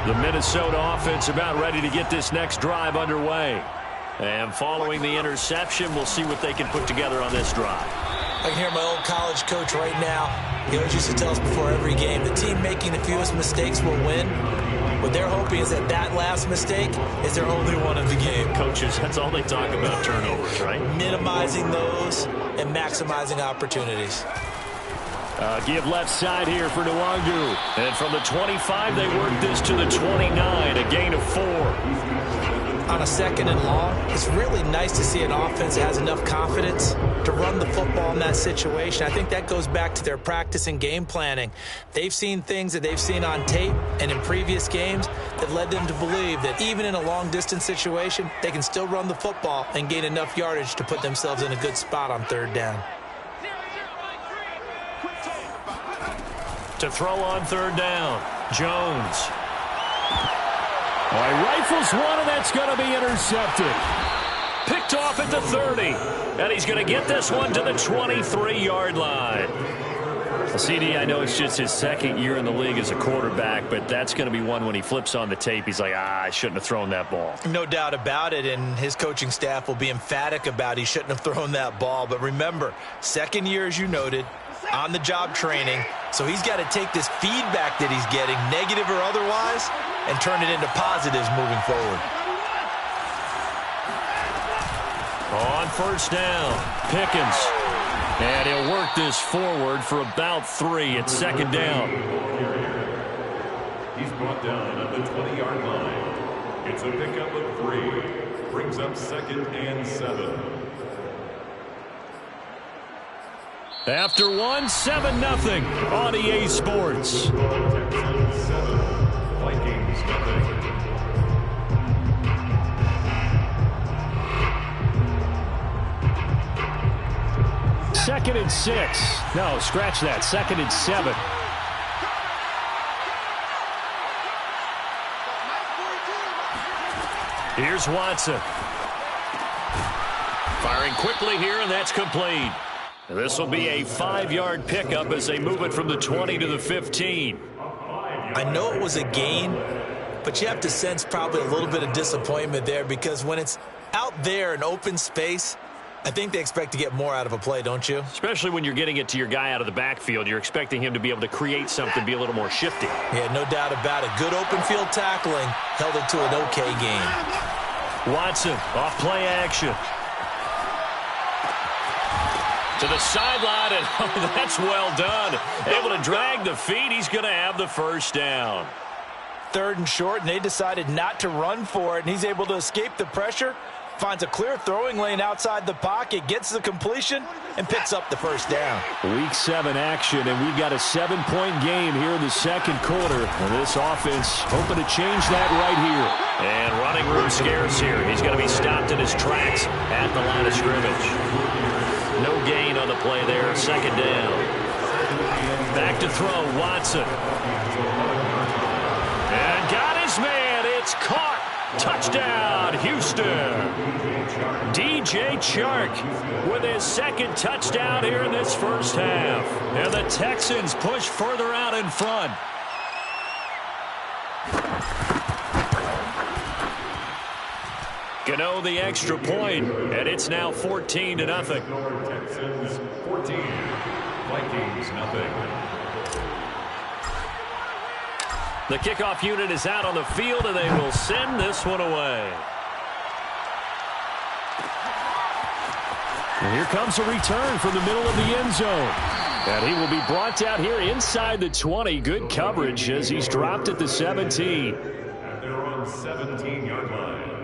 The Minnesota offense about ready to get this next drive underway. And following the interception, we'll see what they can put together on this drive. I can hear my old college coach right now. He always used to tell us before every game, the team making the fewest mistakes will win. What they're hoping is that that last mistake is their only one of the game. Coaches, that's all they talk about, turnovers, right? Minimizing those and maximizing opportunities. Give left side here for Nwangu. And from the 25, they work this to the 29, a gain of 4. On a second and long, it's really nice to see an offense that has enough confidence to run the football in that situation. I think that goes back to their practice and game planning. They've seen things that they've seen on tape and in previous games that led them to believe that even in a long-distance situation, they can still run the football and gain enough yardage to put themselves in a good spot on third down. To throw on third down, Jones. He rifles one, and that's going to be intercepted. Picked off at the 30. And he's going to get this one to the 23-yard line. Well, CD, I know it's just his second year in the league as a quarterback, but that's going to be one when he flips on the tape. He's like, I shouldn't have thrown that ball. No doubt about it, and his coaching staff will be emphatic about he shouldn't have thrown that ball. But remember, second year, as you noted, on-the-job training, so he's got to take this feedback that he's getting, negative or otherwise, and turn it into positives moving forward. On first down, Pickens. And he'll work this forward for about 3 at second down. He's brought down at the 20-yard line. It's a pickup of 3. Brings up 2nd and 7. After 1, 7-0 on EA Sports. Texans 7, Vikings nothing. Second and 6. No, scratch that. 2nd and 7. Here's Watson. Firing quickly here, and that's complete. This will be a 5-yard pickup as they move it from the 20 to the 15. I know it was a gain, but you have to sense probably a little bit of disappointment there because when it's out there in open space, I think they expect to get more out of a play, don't you? Especially when you're getting it to your guy out of the backfield. You're expecting him to be able to create something, be a little more shifty. Yeah, no doubt about it. Good open field tackling held it to an okay game. Watson off play action. To the sideline, and oh, that's well done. Able to drag the feet. He's going to have the first down. 3rd and short, and they decided not to run for it, and he's able to escape the pressure, finds a clear throwing lane outside the pocket, gets the completion, and picks up the first down. Week 7 action, and we've got a 7-point game here in the second quarter. And this offense hoping to change that right here. And running room scarce here. He's going to be stopped in his tracks at the line of scrimmage. No gain on the play there. 2nd down. Back to throw, Watson. And got his man. It's caught. Touchdown, Houston. DJ Chark with his 2nd touchdown here in this first half. And the Texans push further out in front. Gano the extra point, and it's now 14-0. Texans 14, Vikings nothing. The kickoff unit is out on the field, and they will send this one away. And here comes a return from the middle of the end zone. And he will be brought out here inside the 20. Good coverage as he's dropped at the 17. At their own 17-yard line.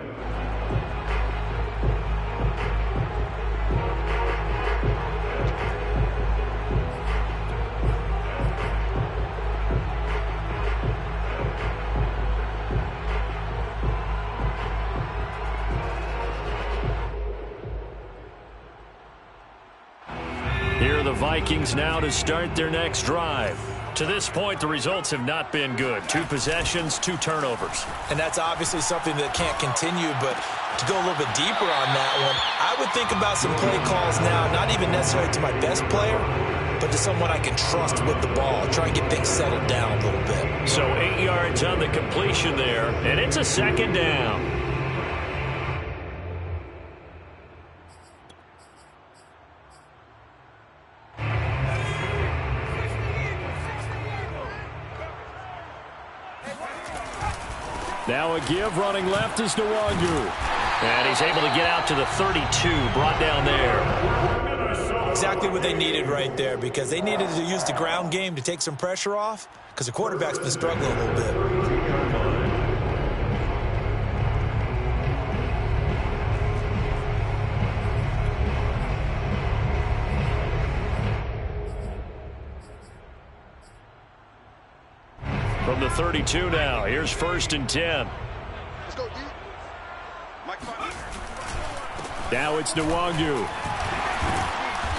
Here are the Vikings now to start their next drive. To this point, the results have not been good. 2 possessions, 2 turnovers. And that's obviously something that can't continue, but to go a little bit deeper on that one, I would think about some play calls now, not even necessarily to my best player, but to someone I can trust with the ball. Try and get things settled down a little bit. So 8 yards on the completion there, and it's a second down. Now a give running left is Nwangu. And he's able to get out to the 32, brought down there. Exactly what they needed right there, because they needed to use the ground game to take some pressure off, because the quarterback's been struggling a little bit. From the 32 now, here's 1st and 10. Let's go, D. Now it's Nwangu.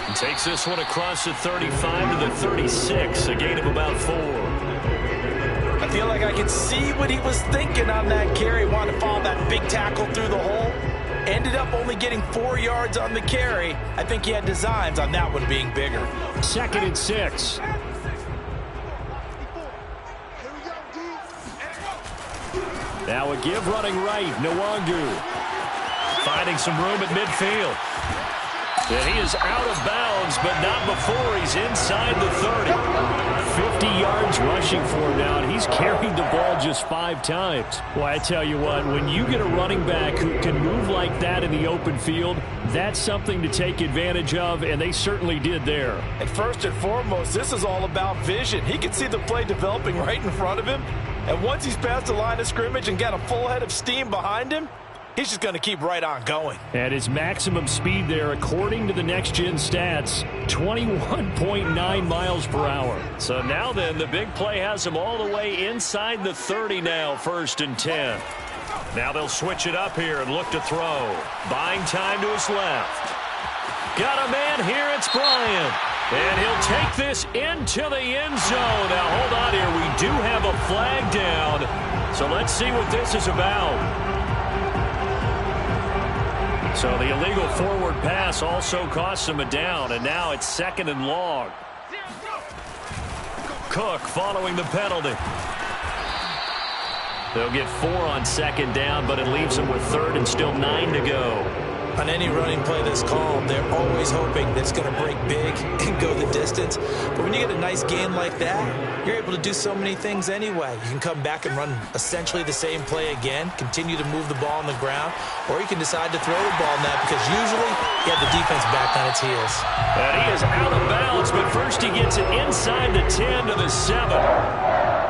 He takes this one across the 35 to the 36, a gain of about 4. I feel like I could see what he was thinking on that carry. Wanted to follow that big tackle through the hole. Ended up only getting 4 yards on the carry. I think he had designs on that one being bigger. 2nd and 6. Now a give running right, Nwangu. Finding some room at midfield. And he is out of bounds, but not before he's inside the 30. 50 yards rushing for him now, and he's carried the ball just 5 times. Well, I tell you what, when you get a running back who can move like that in the open field, that's something to take advantage of, and they certainly did there. And first and foremost, this is all about vision. He can see the play developing right in front of him, and once he's past the line of scrimmage and got a full head of steam behind him, he's just going to keep right on going. At his maximum speed there, according to the next-gen stats, 21.9 miles per hour. So now then, the big play has him all the way inside the 30 now, 1st and 10. Now they'll switch it up here and look to throw. Buying time to his left. Got a man here, it's Bryant. And he'll take this into the end zone. Now, hold on here. We do have a flag down. So let's see what this is about. So the illegal forward pass also costs him a down, and now it's 2nd and long. Cook following the penalty. They'll get 4 on 2nd down, but it leaves them with 3rd and still 9 to go. On any running play that's called, they're always hoping that it's going to break big and go the distance. But when you get a nice gain like that, you're able to do so many things anyway. You can come back and run essentially the same play again, continue to move the ball on the ground, or you can decide to throw the ball now because usually you have the defense back on its heels. And he is out of bounds, but first he gets it inside the 10 to the 7.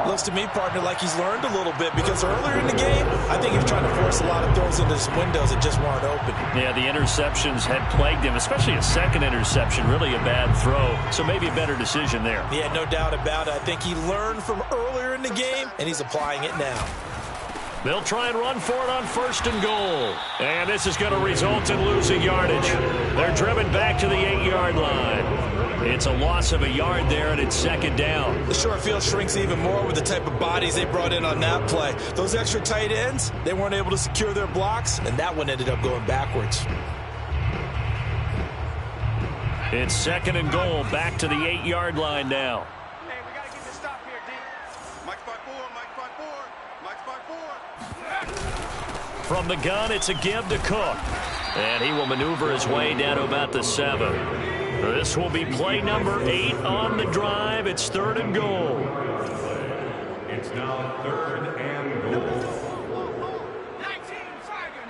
Looks to me, partner, like he's learned a little bit because earlier in the game, I think he was trying to force a lot of throws into his windows that just weren't open. Yeah, the interceptions had plagued him, especially a 2nd interception, really a bad throw. So maybe a better decision there. Yeah, no doubt about it. I think he learned from earlier in the game, and he's applying it now. They'll try and run for it on 1st and goal. And this is going to result in losing yardage. They're driven back to the 8-yard line. It's a loss of a yard there, and it's 2nd down. The short field shrinks even more with the type of bodies they brought in on that play. Those extra tight ends, they weren't able to secure their blocks, and that one ended up going backwards. It's 2nd and goal, back to the 8-yard line now. Hey, we got to get this stop here, D. Mike spot 4, Mike spot 4, Mike spot 4. From the gun, it's a give to Cook. And he will maneuver his way down to about the 7. This will be play number 8 on the drive. It's 3rd and goal. It's now 3rd and goal. 19, Tiger.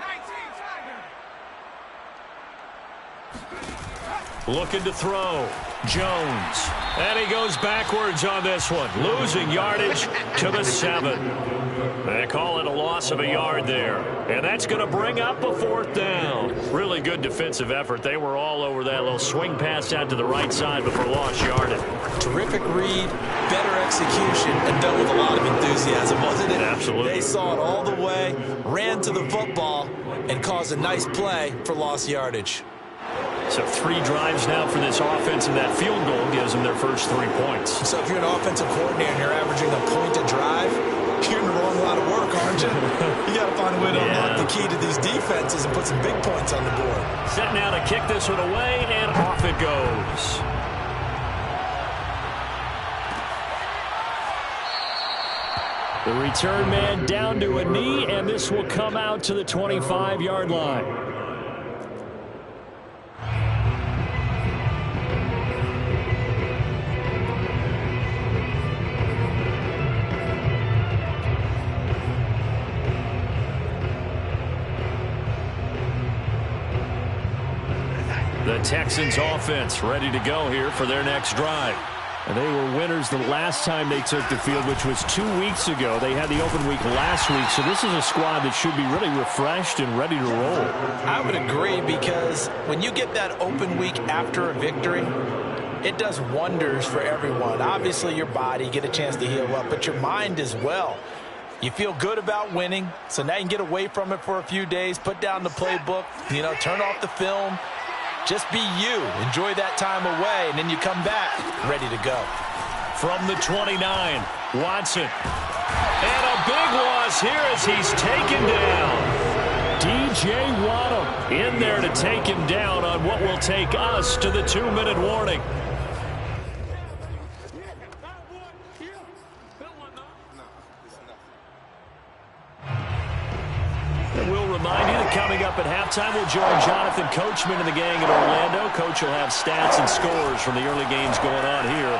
Looking to throw. Jones. And he goes backwards on this one. Losing yardage to the 7. They call it a loss of a yard there. And that's going to bring up a 4th down. Really good defensive effort. They were all over that little swing pass out to the right side before lost yardage. Terrific read, better execution, and done with a lot of enthusiasm, wasn't it? Absolutely. They saw it all the way, ran to the football, and caused a nice play for lost yardage. So 3 drives now for this offense, and that field goal gives them their first 3 points. So if you're an offensive coordinator and you're averaging a point a drive, you're in the wrong line of work, aren't you? You got to find a way to unlock the key to these defenses and put some big points on the board. Set now to kick this one away, and off it goes. The return man down to a knee, and this will come out to the 25-yard line. The Texans offense ready to go here for their next drive. And they were winners the last time they took the field, which was 2 weeks ago. They had the open week last week, so this is a squad that should be really refreshed and ready to roll. I would agree, because when you get that open week after a victory, it does wonders for everyone. Obviously, your body, get a chance to heal up, but your mind as well. You feel good about winning, so now you can get away from it for a few days, put down the playbook, turn off the film. Just be you. Enjoy that time away, and then you come back ready to go. From the 29, Watson. And a big loss here as he's taken down. DJ Waddle in there to take him down on what will take us to the 2-minute warning. We'll remind you that coming up at halftime, we'll join Jonathan Coachman and the gang in Orlando. Coach will have stats and scores from the early games going on here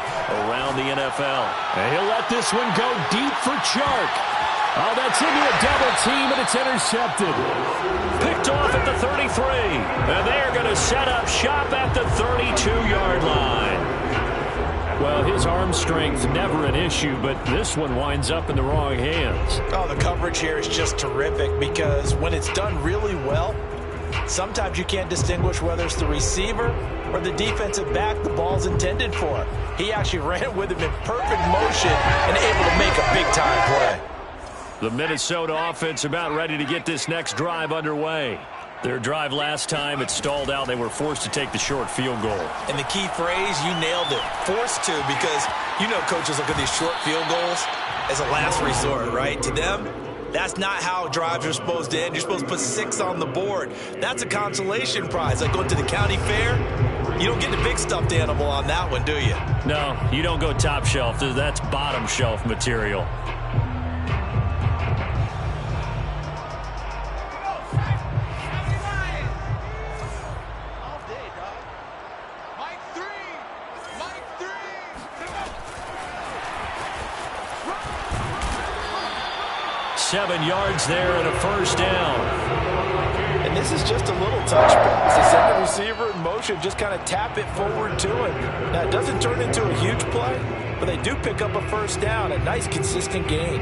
around the NFL. And he'll let this one go deep for Chark. Oh, that's into a double team, and it's intercepted. Picked off at the 33. And they're going to set up shop at the 32-yard line. Well, his arm strength never an issue, but this one winds up in the wrong hands. Oh, the coverage here is just terrific, because when it's done really well, sometimes you can't distinguish whether it's the receiver or the defensive back the ball's intended for. He actually ran with him in perfect motion and able to make a big-time play. The Minnesota offense about ready to get this next drive underway. Their drive last time, it stalled out. They were forced to take the short field goal. And the key phrase, you nailed it, forced to, because coaches look at these short field goals as a last resort, right? To them, that's not how drives are supposed to end. You're supposed to put 6 on the board. That's a consolation prize. Like going to the county fair, you don't get the big stuffed animal on that one, do you? No, you don't go top shelf. That's bottom shelf material. Seven yards there and a first down. And this is just a little touch pass. They send the receiver in motion, just kind of tap it forward to him. Now, it doesn't turn into a huge play, but they do pick up a first down, a nice, consistent gain.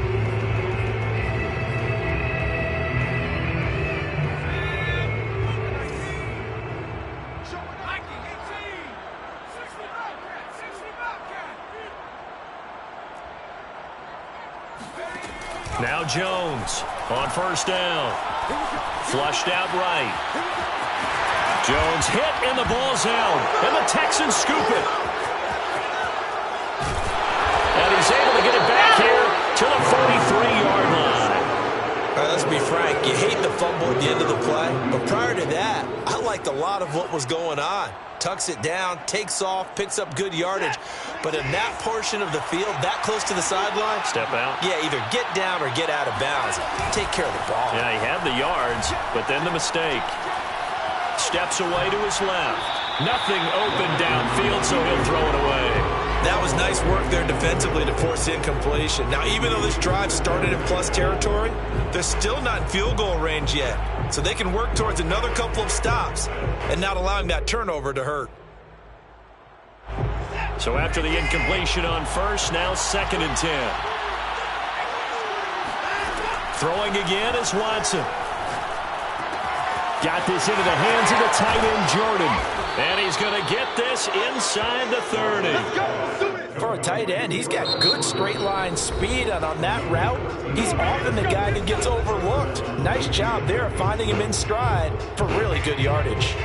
Now Jones on first down. Flushed out right. Jones hit and the ball's out. And the Texans scoop it. And he's able to get it back here to the 43-yard line. Let's be frank, you hate the fumble at the end of the play. But prior to that, I liked a lot of what was going on. Tucks it down, takes off, picks up good yardage. But in that portion of the field, that close to the sideline, step out. Yeah, either get down or get out of bounds. Take care of the ball. Yeah, he had the yards, but then the mistake. Steps away to his left. Nothing open downfield, so he'll throw it away. That was nice work there defensively to force incompletion. Now, even though this drive started in plus territory, they're still not in field goal range yet. So they can work towards another couple of stops and not allowing that turnover to hurt. So after the incompletion on first, now 2nd and 10. Throwing again is Watson. Got this into the hands of the tight end, Jordan. And he's going to get this inside the 30. For a tight end, he's got good straight line speed, and on that route, he's often the guy that gets overlooked. Nice job there of finding him in stride for really good yardage.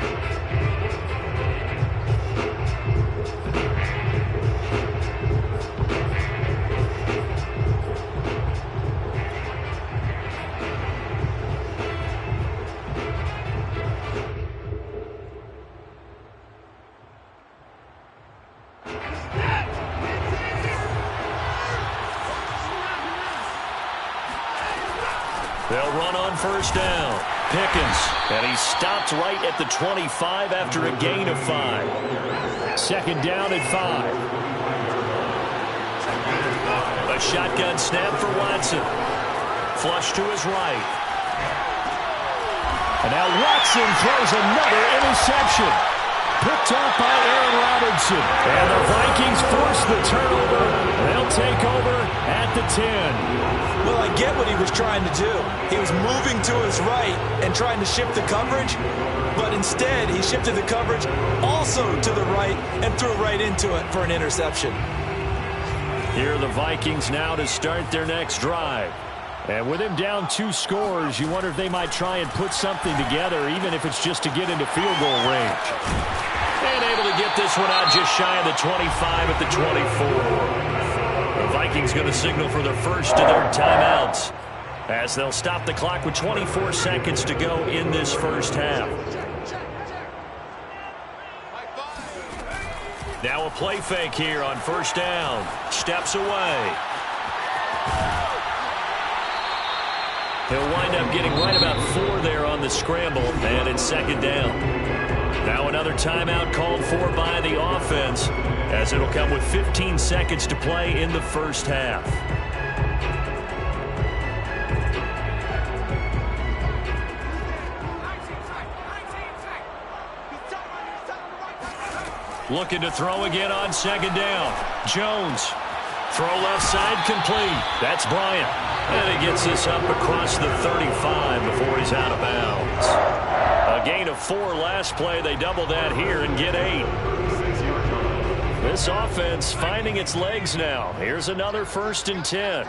They'll run on first down. Pickens, and he stopped right at the 25 after a gain of 5. Second down at 5. A shotgun snap for Watson. Flush to his right. And now Watson throws another interception. Picked off by Aaron Robertson. And the Vikings force the turnover. They'll take over at the 10. Well, I get what he was trying to do. He was moving to his right and trying to shift the coverage, but instead he shifted the coverage also to the right and threw right into it for an interception. Here are the Vikings now to start their next drive. And with him down 2 scores, you wonder if they might try and put something together, even if it's just to get into field goal range. And able to get this one out just shy of the 25 at the 24. The Vikings going to signal for their first of their timeouts as they'll stop the clock with 24 seconds to go in this first half. Now a play fake here on first down. Steps away. He'll wind up getting right about 4 there on the scramble, and it's second down. Now another timeout called for by the offense, as it'll come with 15 seconds to play in the first half. Looking to throw again on second down. Jones. Throw left side complete. That's Bryant. And he gets this up across the 35 before he's out of bounds. A gain of 4 last play. They double that here and get 8. This offense finding its legs now. Here's another 1st and 10.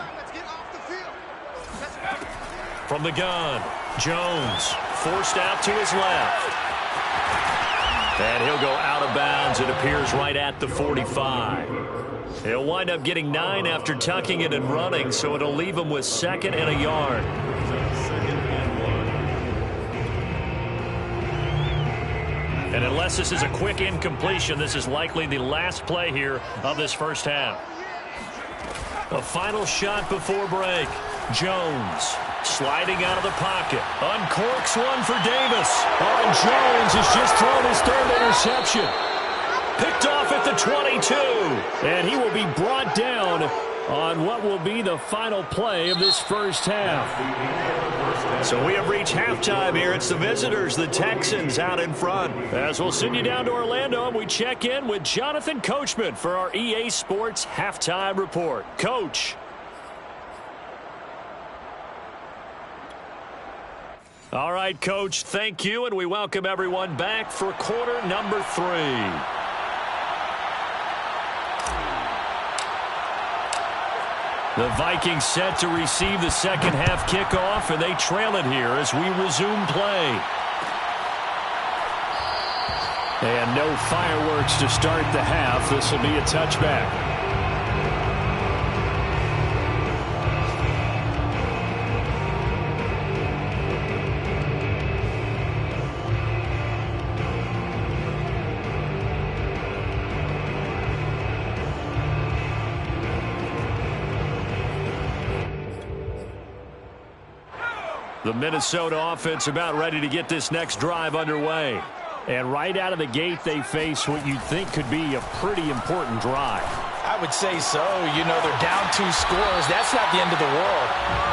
From the gun, Jones forced out to his left. And he'll go out of bounds. It appears right at the 45. He'll wind up getting 9 after tucking it and running, so it'll leave him with 2nd and a yard. And unless this is a quick incompletion, this is likely the last play here of this first half. A final shot before break. Jones sliding out of the pocket. Uncorks one for Davis. Oh, and Jones has just thrown his 3rd interception. Picked off at the 22. And he will be brought down on what will be the final play of this first half. So we have reached halftime here. It's the visitors, the Texans, out in front. As we'll send you down to Orlando, and we check in with Jonathan Coachman for our EA Sports Halftime Report. Coach. All right, Coach, thank you, and we welcome everyone back for quarter number 3. The Vikings set to receive the second half kickoff, and they trail it here as we resume play. And no fireworks to start the half. This will be a touchback. The Minnesota offense about ready to get this next drive underway. And right out of the gate, they face what you'd think could be a pretty important drive. I would say so. You know, they're down 2 scores. That's not the end of the world.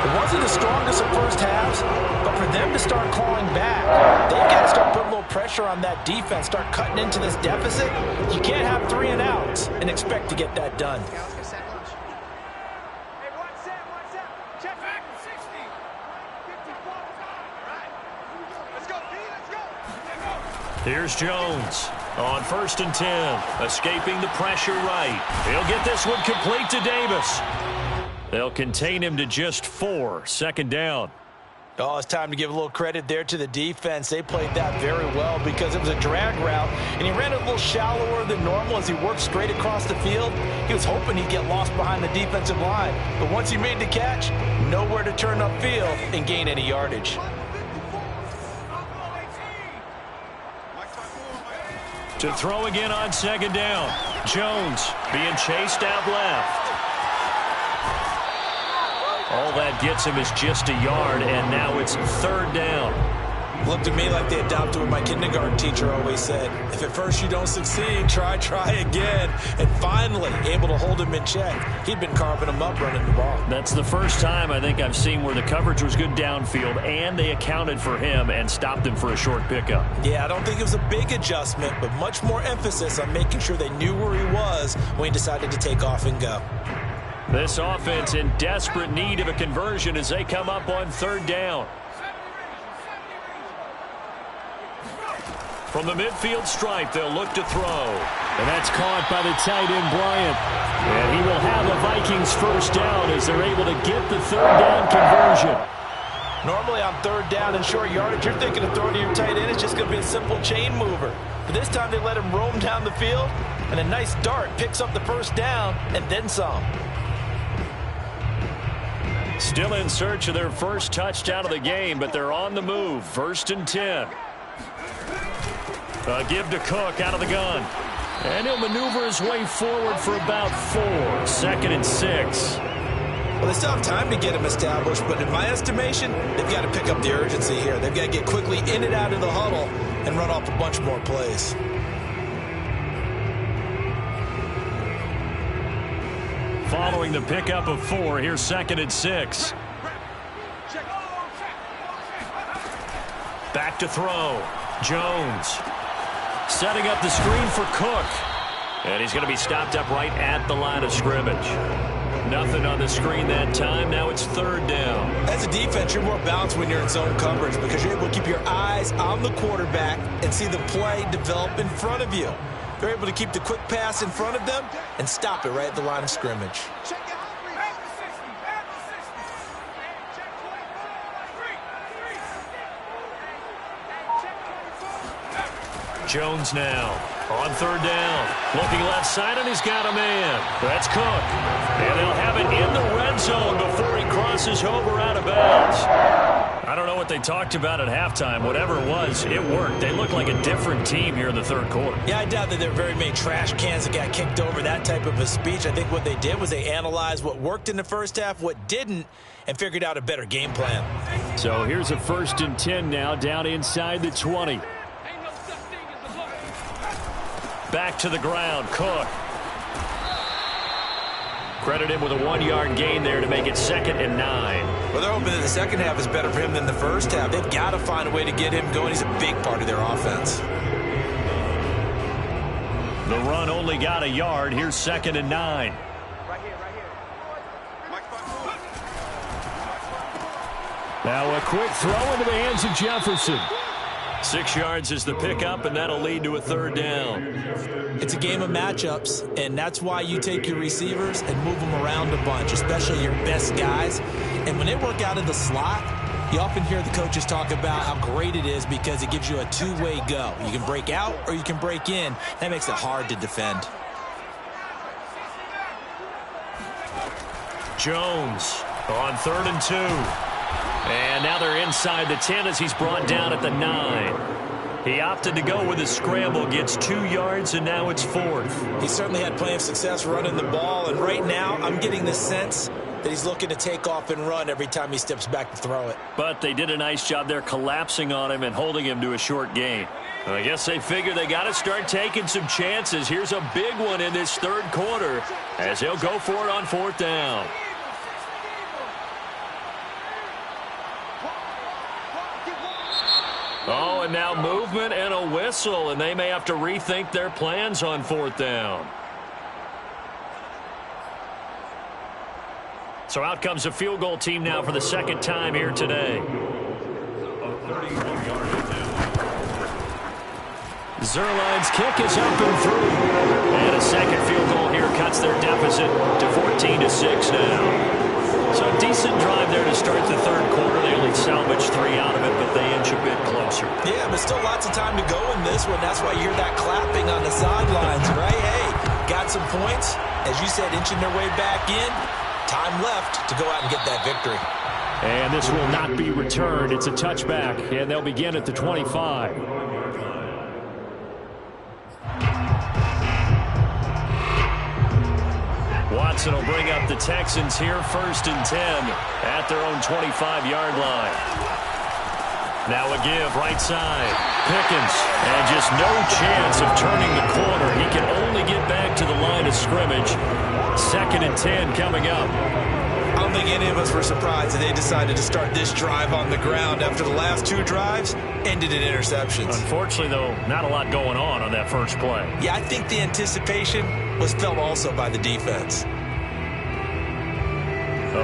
It wasn't the strongest of first halves, but for them to start clawing back, they've got to start putting a little pressure on that defense, start cutting into this deficit. You can't have 3 and outs and expect to get that done. Here's Jones on 1st and 10, escaping the pressure right. He'll get this one complete to Davis. They'll contain him to just 4, second down. Oh, it's time to give a little credit there to the defense. They played that very well because it was a drag route, and he ran it a little shallower than normal as he worked straight across the field. He was hoping he'd get lost behind the defensive line, but once he made the catch, nowhere to turn upfield and gain any yardage. To throw again on second down. Jones being chased out left. All that gets him is just a yard, and now it's third down. Looked to me like they adopted what my kindergarten teacher always said. If at first you don't succeed, try again. And finally, able to hold him in check. He'd been carving him up running the ball. That's the first time I think I've seen where the coverage was good downfield, and they accounted for him and stopped him for a short pickup. Yeah, I don't think it was a big adjustment, but much more emphasis on making sure they knew where he was when he decided to take off and go. This offense in desperate need of a conversion as they come up on third down. From the midfield stripe, they'll look to throw. And that's caught by the tight end, Bryant. And he will have a Vikings first down as they're able to get the third down conversion. Normally on third down and short yardage, you're thinking of throwing to your tight end. It's just going to be a simple chain mover. But this time they let him roam down the field, and a nice dart picks up the first down and then some. Still in search of their first touchdown of the game, but they're on the move. First and 10. A give to Cook out of the gun. And he'll maneuver his way forward for about 4. Second and 6. Well, they still have time to get him established, but in my estimation, they've got to pick up the urgency here. They've got to get quickly in and out of the huddle and run off a bunch more plays. Following the pickup of 4, here's second and 6. Back to throw. Jones. Setting up the screen for Cook. And he's going to be stopped up right at the line of scrimmage. Nothing on the screen that time. Now it's third down. As a defense, you're more balanced when you're in zone coverage because you're able to keep your eyes on the quarterback and see the play develop in front of you. They're able to keep the quick pass in front of them and stop it right at the line of scrimmage. Jones now on third down. Looking left side, and he's got a man. That's Cook. And they'll have it in the red zone before he crosses over out of bounds. I don't know what they talked about at halftime. Whatever it was, it worked. They look like a different team here in the third quarter. Yeah, I doubt that there are very many trash cans that got kicked over that type of a speech. I think what they did was they analyzed what worked in the first half, what didn't, and figured out a better game plan. So here's a first and 10 now, down inside the 20. Back to the ground, Cook. Credit him with a 1-yard gain there to make it second and 9. Well, they're hoping that the second half is better for him than the first half. They've got to find a way to get him going. He's a big part of their offense. The run only got a yard. Here's second and 9. Right here. Now a quick throw into the hands of Jefferson. 6 yards is the pickup, and that'll lead to a third down. It's a game of matchups, and that's why you take your receivers and move them around a bunch, especially your best guys. And when they work out of the slot, you often hear the coaches talk about how great it is because it gives you a two-way go. You can break out or you can break in. That makes it hard to defend. Jones on third and 2. And now they're inside the 10 as he's brought down at the 9. He opted to go with a scramble, gets 2 yards, and now it's fourth. He certainly had plenty of success running the ball, and right now I'm getting the sense that he's looking to take off and run every time he steps back to throw it. But they did a nice job there collapsing on him and holding him to a short gain. I guess they figure they got to start taking some chances. Here's a big one in this third quarter as he'll go for it on fourth down. Oh, and now movement and a whistle, and they may have to rethink their plans on fourth down. So out comes a field goal team now for the second time here today. Zerline's kick is up and through. And a second field goal here cuts their deficit to 14-6 now. So a decent drive there to start the third quarter. They only salvaged 3 out of it, but they inch a bit closer. Yeah, but still lots of time to go in this one. That's why you hear that clapping on the sidelines, right? Hey, got some points. As you said, inching their way back in. Time left to go out and get that victory. And this will not be returned. It's a touchback, and they'll begin at the 25. Watson will bring up the Texans here 1st and 10 at their own 25-yard line. Now a give right side. Pickens, and just no chance of turning the corner. He can only get back to the line of scrimmage. 2nd and 10 coming up. I don't think any of us were surprised that they decided to start this drive on the ground after the last 2 drives ended in interceptions. Unfortunately, though, not a lot going on that first play. Yeah, I think the anticipation was felt also by the defense.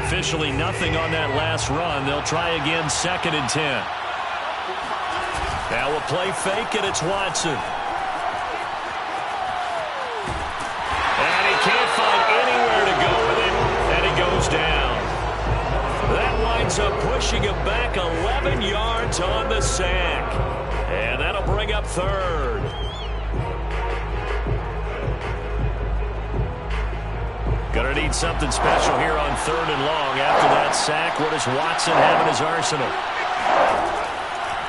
Officially nothing on that last run. They'll try again 2nd and 10. Now a play fake, and it's Watson. And he can't find anywhere to go with it, and he goes down. That winds up pushing him back 11 yards on the sack. And that'll bring up 3rd. Gonna need something special here on 3rd and long. After that sack, what does Watson have in his arsenal?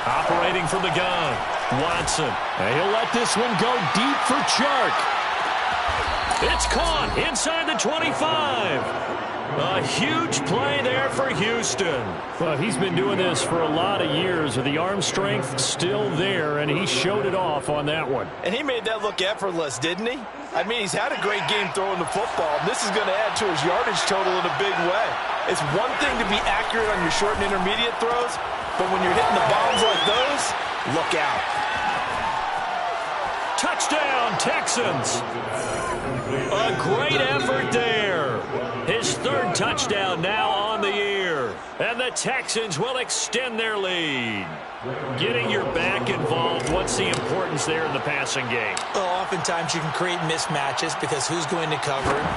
Operating from the gun, Watson. And he'll let this one go deep for Chark. It's caught inside the 25. A huge play there for Houston. Well, he's been doing this for a lot of years with the arm strength still there, and he showed it off on that one. And he made that look effortless, didn't he? I mean, he's had a great game throwing the football. This is going to add to his yardage total in a big way. It's one thing to be accurate on your short and intermediate throws, but when you're hitting the bombs like those, look out. Touchdown, Texans. A great effort there. His 3rd touchdown now on the year. And the Texans will extend their lead. Getting your back involved, what's the importance there in the passing game? Well, oftentimes you can create mismatches because who's going to cover him,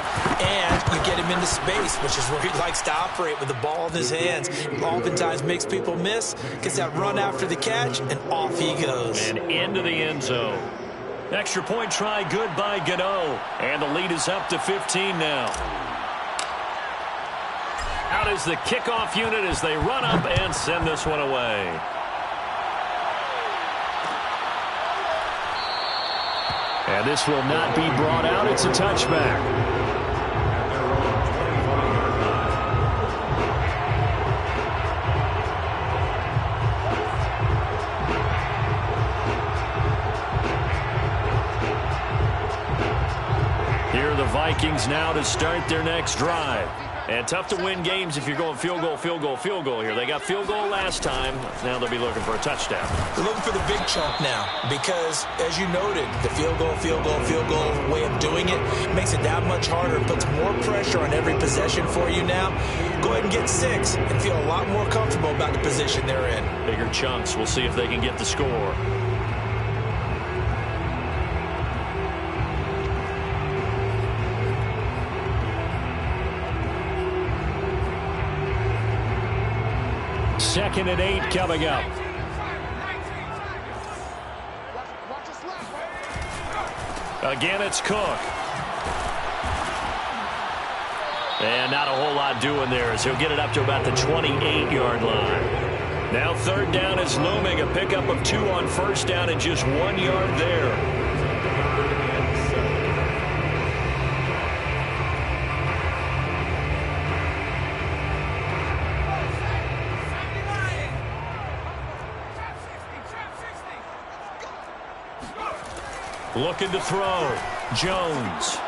and you get him into space, which is where he likes to operate with the ball in his hands. Oftentimes makes people miss, gets that run after the catch, and off he goes. And into the end zone. Extra point try good by Gano. And the lead is up to 15 now. Out is the kickoff unit as they run up and send this one away. And this will not be brought out. It's a touchback. Here are the Vikings now to start their next drive. And tough to win games if you're going field goal, field goal, field goal here. They got field goal last time. Now they'll be looking for a touchdown. They're looking for the big chunk now because, as you noted, the field goal, field goal, field goal way of doing it makes it that much harder and puts more pressure on every possession for you now. Go ahead and get 6 and feel a lot more comfortable about the position they're in. Bigger chunks. We'll see if they can get the score. Second and 8 coming up. Again, it's Cook. And not a whole lot doing there as he'll get it up to about the 28-yard line. Now 3rd down is looming. A pickup of 2 on 1st down and just 1 yard there. Looking to throw. Jones.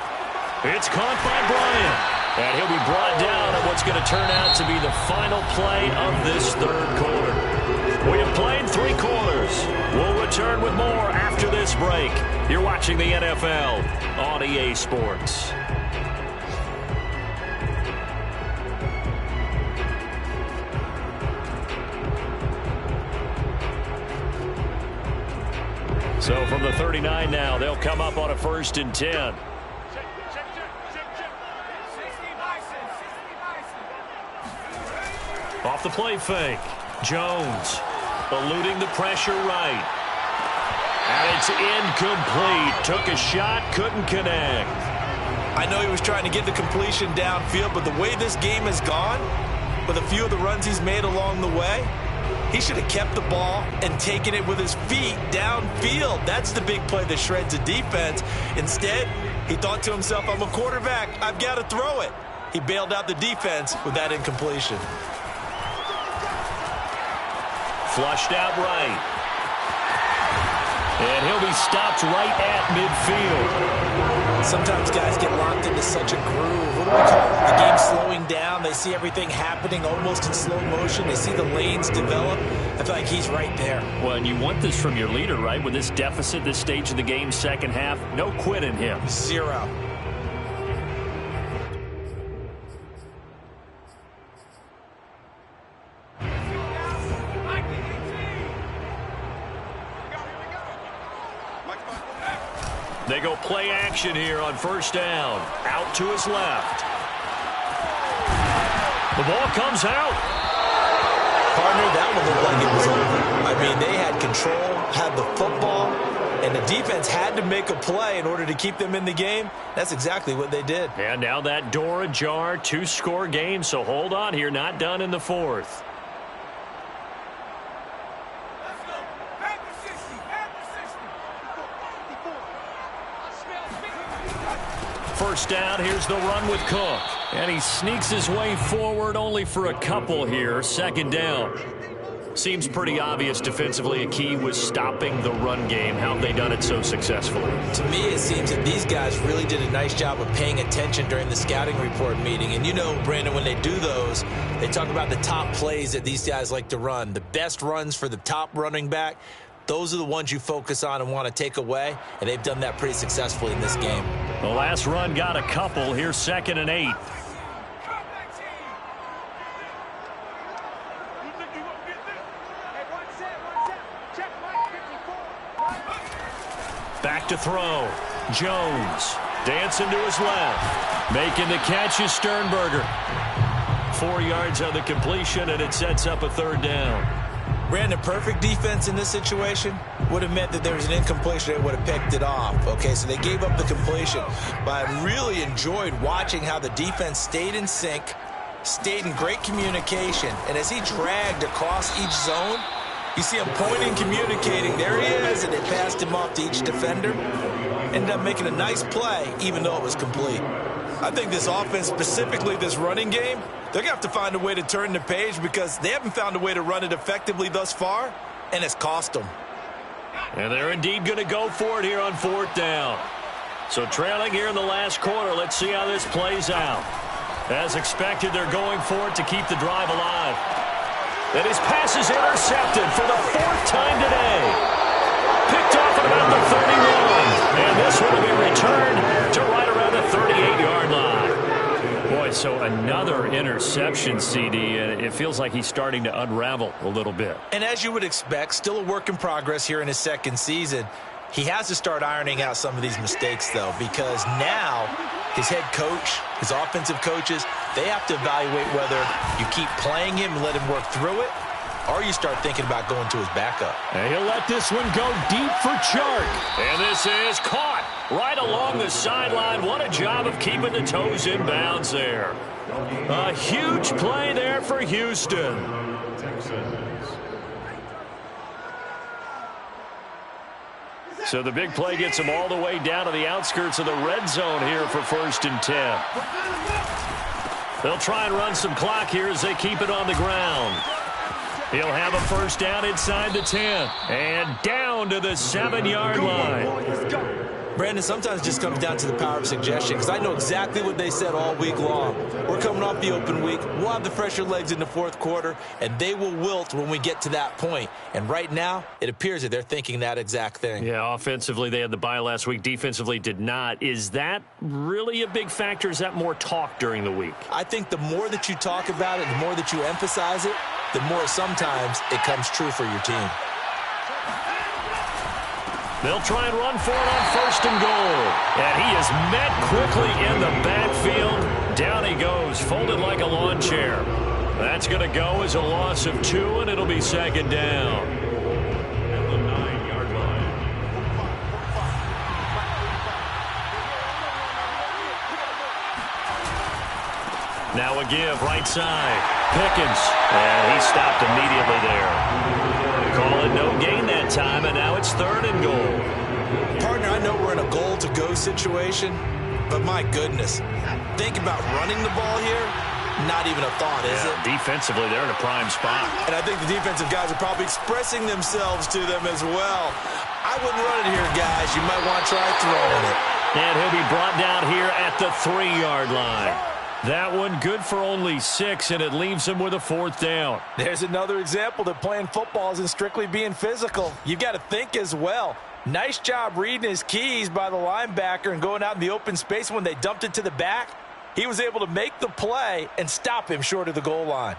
It's caught by Bryant. And he'll be brought down at what's going to turn out to be the final play of this 3rd quarter. We have played 3 quarters. We'll return with more after this break. You're watching the NFL on EA Sports. So from the 39 now, they'll come up on a 1st and 10. Off the play fake. Jones eluding the pressure right. And it's incomplete. Took a shot, couldn't connect. I know he was trying to get the completion downfield, but the way this game has gone, with a few of the runs he's made along the way, he should have kept the ball and taken it with his feet downfield. That's the big play that shreds the defense. Instead, He thought to himself, I'm a quarterback. I've got to throw it. He bailed out the defense with that incompletion. Flushed out right. And he'll be stopped right at midfield. Sometimes guys get locked into such a groove. What do we call it? The game slowing down. They see everything happening almost in slow motion. They see the lanes develop. I feel like he's right there. Well, and you want this from your leader, right? With this deficit, this stage of the game, second half, no quit in him. Zero. They go play action here on first down. Out to his left. The ball comes out. Partner, that one looked like it was over. I mean, they had control, had the football, and the defense had to make a play in order to keep them in the game. That's exactly what they did. And now that door ajar, 2-score game, so hold on here, not done in the fourth. First down, here's the run with Cook. And he sneaks his way forward only for a couple here. Second down. Seems pretty obvious defensively a key was stopping the run game. How have they done it so successfully? To me, it seems that these guys really did a nice job of paying attention during the scouting report meeting. And you know, Brandon, when they do those, they talk about the top plays that these guys like to run. The best runs for the top running back. Those are the ones you focus on and want to take away, and they've done that pretty successfully in this game. The last run got a couple. Here's 2nd and 8. Back to throw. Jones dancing to his left. Making the catch is Sternberger. 4 yards on the completion, and it sets up a 3rd down. Brandon, perfect defense in this situation would have meant that there was an incompletion that would have picked it off. Okay, so they gave up the completion. But I really enjoyed watching how the defense stayed in sync, stayed in great communication. And as he dragged across each zone, you see him pointing, communicating. There he is, and they passed him off to each defender. Ended up making a nice play, even though it was complete. I think this offense, specifically this running game, they're going to have to find a way to turn the page because they haven't found a way to run it effectively thus far, and it's cost them. And they're indeed going to go for it here on 4th down. So trailing here in the last quarter, let's see how this plays out. As expected, they're going for it to keep the drive alive. And his pass is intercepted for the 4th time today. Picked off at about the 31. And this one will be returned to right around the 38-yard line. Boy, so another interception, CD, and it feels like he's starting to unravel a little bit. And as you would expect, still a work in progress here in his 2nd season. He has to start ironing out some of these mistakes, though, because now his head coach, his offensive coaches, they have to evaluate whether you keep playing him and let him work through it, or you start thinking about going to his backup. And he'll let this one go deep for Chark. And this is caught right along the sideline. What a job of keeping the toes in bounds there. A huge play there for Houston. So the big play gets him all the way down to the outskirts of the red zone here for 1st and 10. They'll try and run some clock here as they keep it on the ground. He'll have a 1st down inside the 10. And down to the 7-yard line. Brandon, sometimes it just comes down to the power of suggestion, because I know exactly what they said all week long. We're coming off the open week. We'll have the fresher legs in the 4th quarter, and they will wilt when we get to that point. And right now, it appears that they're thinking that exact thing. Yeah, offensively, they had the bye last week. Defensively, did not. Is that really a big factor? Is that more talk during the week? I think the more that you talk about it, the more that you emphasize it, the more sometimes it comes true for your team. They'll try and run for it on 1st and goal. And he is met quickly in the backfield. Down he goes, folded like a lawn chair. That's going to go as a loss of 2, and it'll be 2nd down. At the 9-yard line. Now a give, right side. Pickens, and he stopped immediately there. Call it no gain that time, and now it's 3rd and goal. Partner, I know we're in a goal-to-go go situation, but my goodness, think about running the ball here. Not even a thought, is it? Defensively, they're in a prime spot. And I think the defensive guys are probably expressing themselves to them as well. I wouldn't run it here, guys. You might want to try throwing it. And he'll be brought down here at the 3-yard line. That one good for only 6, and it leaves him with a 4th down. There's another example that playing football isn't strictly being physical. You've got to think as well. Nice job reading his keys by the linebacker and going out in the open space. When they dumped it to the back, he was able to make the play and stop him short of the goal line.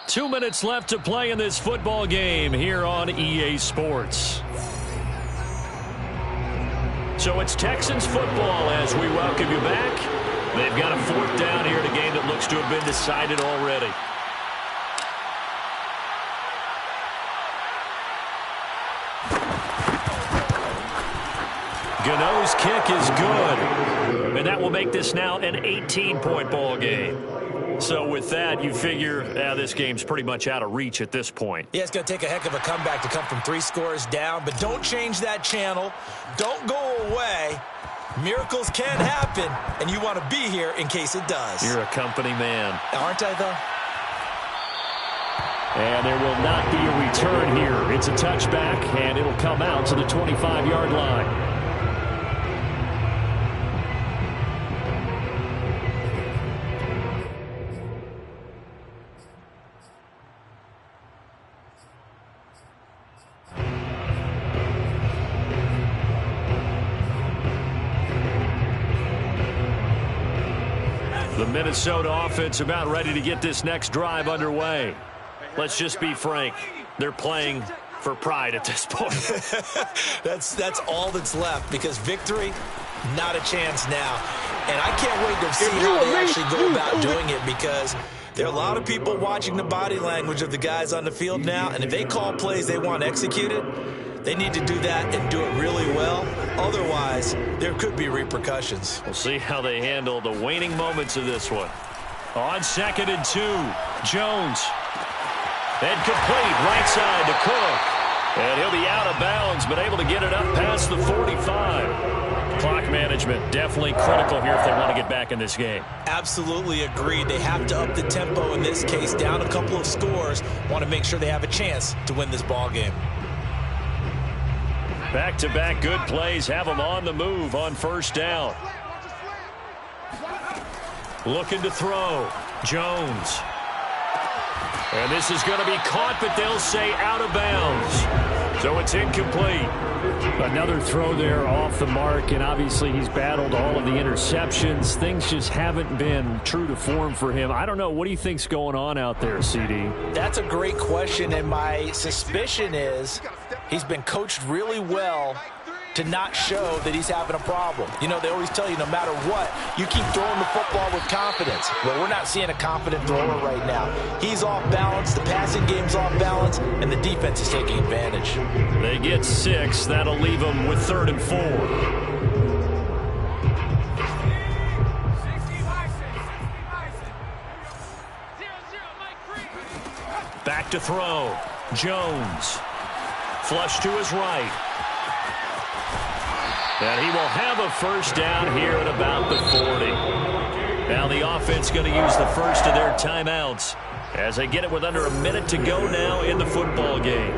2 minutes left to play in this football game here on EA Sports. So it's Texans football as we welcome you back. They've got a 4th down here in a game that looks to have been decided already. Gano's kick is good, and that will make this now an 18-point ball game. So with that, you figure this game's pretty much out of reach at this point. Yeah, it's going to take a heck of a comeback to come from 3 scores down, but don't change that channel. Don't go away. Miracles can happen, and you want to be here in case it does. You're a company man. Aren't I, though? And there will not be a return here. It's a touchback, and it'll come out to the 25-yard line. The Minnesota offense about ready to get this next drive underway. Let's just be frank. They're playing for pride at this point. That's all that's left, because victory, not a chance now. And I can't wait to see how they actually go about doing it, because there are a lot of people watching the body language of the guys on the field now, and if they call plays they want executed, they need to do that and do it really well. Otherwise, there could be repercussions. We'll see how they handle the waning moments of this one. On 2nd and 2, Jones. And complete right side to Cook. And he'll be out of bounds, but able to get it up past the 45. Clock management definitely critical here if they want to get back in this game. Absolutely agreed. They have to up the tempo in this case. Down a couple of scores. Want to make sure they have a chance to win this ball game. Back-to-back good plays have them on the move on 1st down. Looking to throw. Jones. And this is going to be caught, but they'll say out of bounds. So it's incomplete. Another throw there off the mark, and obviously he's battled all of the interceptions. Things just haven't been true to form for him. I don't know. What do you think's going on out there, CD? That's a great question, and my suspicion is he's been coached really well to not show that he's having a problem. You know, they always tell you no matter what, you keep throwing the football with confidence. Well, we're not seeing a confident thrower right now. He's off balance, the passing game's off balance, and the defense is taking advantage. They get 6. That'll leave them with 3rd and 4. Back to throw. Jones. Flush to his right. And he will have a 1st down here at about the 40. Now the offense going to use the first of their timeouts as they get it with under a minute to go now in the football game.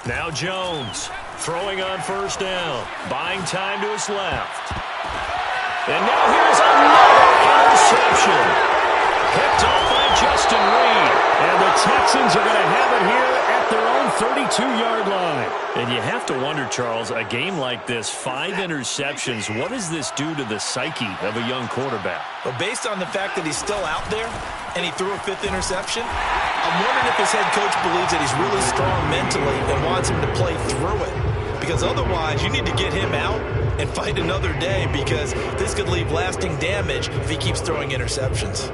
Now Jones throwing on 1st down, buying time to his left. And now here's another interception. Picked off by Justin Reed. And the Texans are going to have it here at their own 32-yard line. And you have to wonder, Charles, a game like this, 5 interceptions, what does this do to the psyche of a young quarterback? Well, based on the fact that he's still out there and he threw a 5th interception, I'm wondering if his head coach believes that he's really strong mentally and wants him to play through it. Because otherwise, you need to get him out and fight another day, because this could leave lasting damage if he keeps throwing interceptions.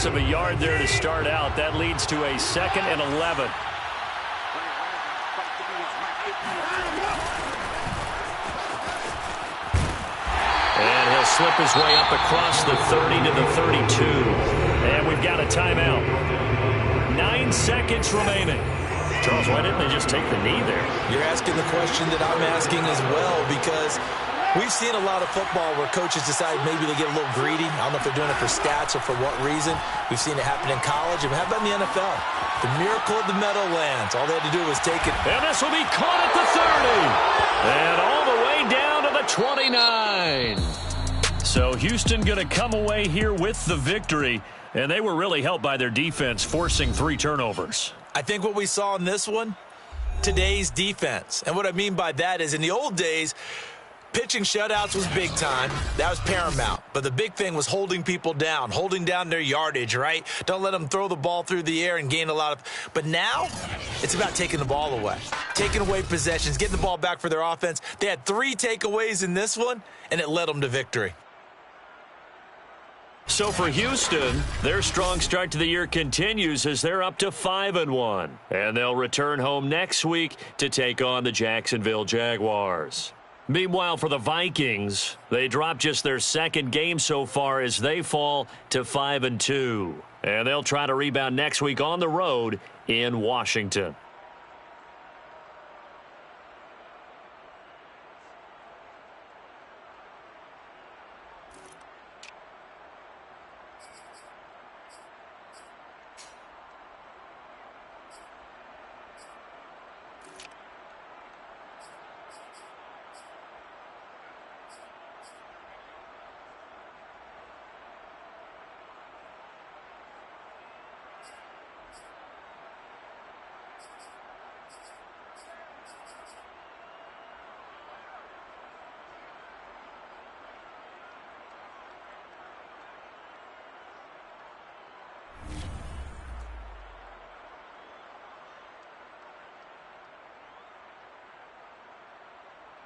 of a yard there to start out. That leads to a 2nd and 11. And he'll slip his way up across the 30 to the 32. And we've got a timeout. 9 seconds remaining. Charles, why didn't they just take the knee there? You're asking the question that I'm asking as well, because we've seen a lot of football where coaches decide maybe they get a little greedy. I don't know if they're doing it for stats or for what reason. We've seen it happen in college. And how about in the NFL? The miracle of the Meadowlands. All they had to do was take it. And this will be caught at the 30. And all the way down to the 29. So Houston going to come away here with the victory. And they were really helped by their defense, forcing 3 turnovers. I think what we saw in this one, today's defense. And what I mean by that is in the old days, pitching shutouts was big time. That was paramount. But the big thing was holding people down, holding down their yardage, right? Don't let them throw the ball through the air and gain a lot of. But now it's about taking the ball away, taking away possessions, getting the ball back for their offense. They had 3 takeaways in this one, and it led them to victory. So for Houston, their strong start to the year continues as they're up to 5-1. And they'll return home next week to take on the Jacksonville Jaguars. Meanwhile, for the Vikings, they dropped just their 2nd game so far as they fall to 5-2. And they'll try to rebound next week on the road in Washington.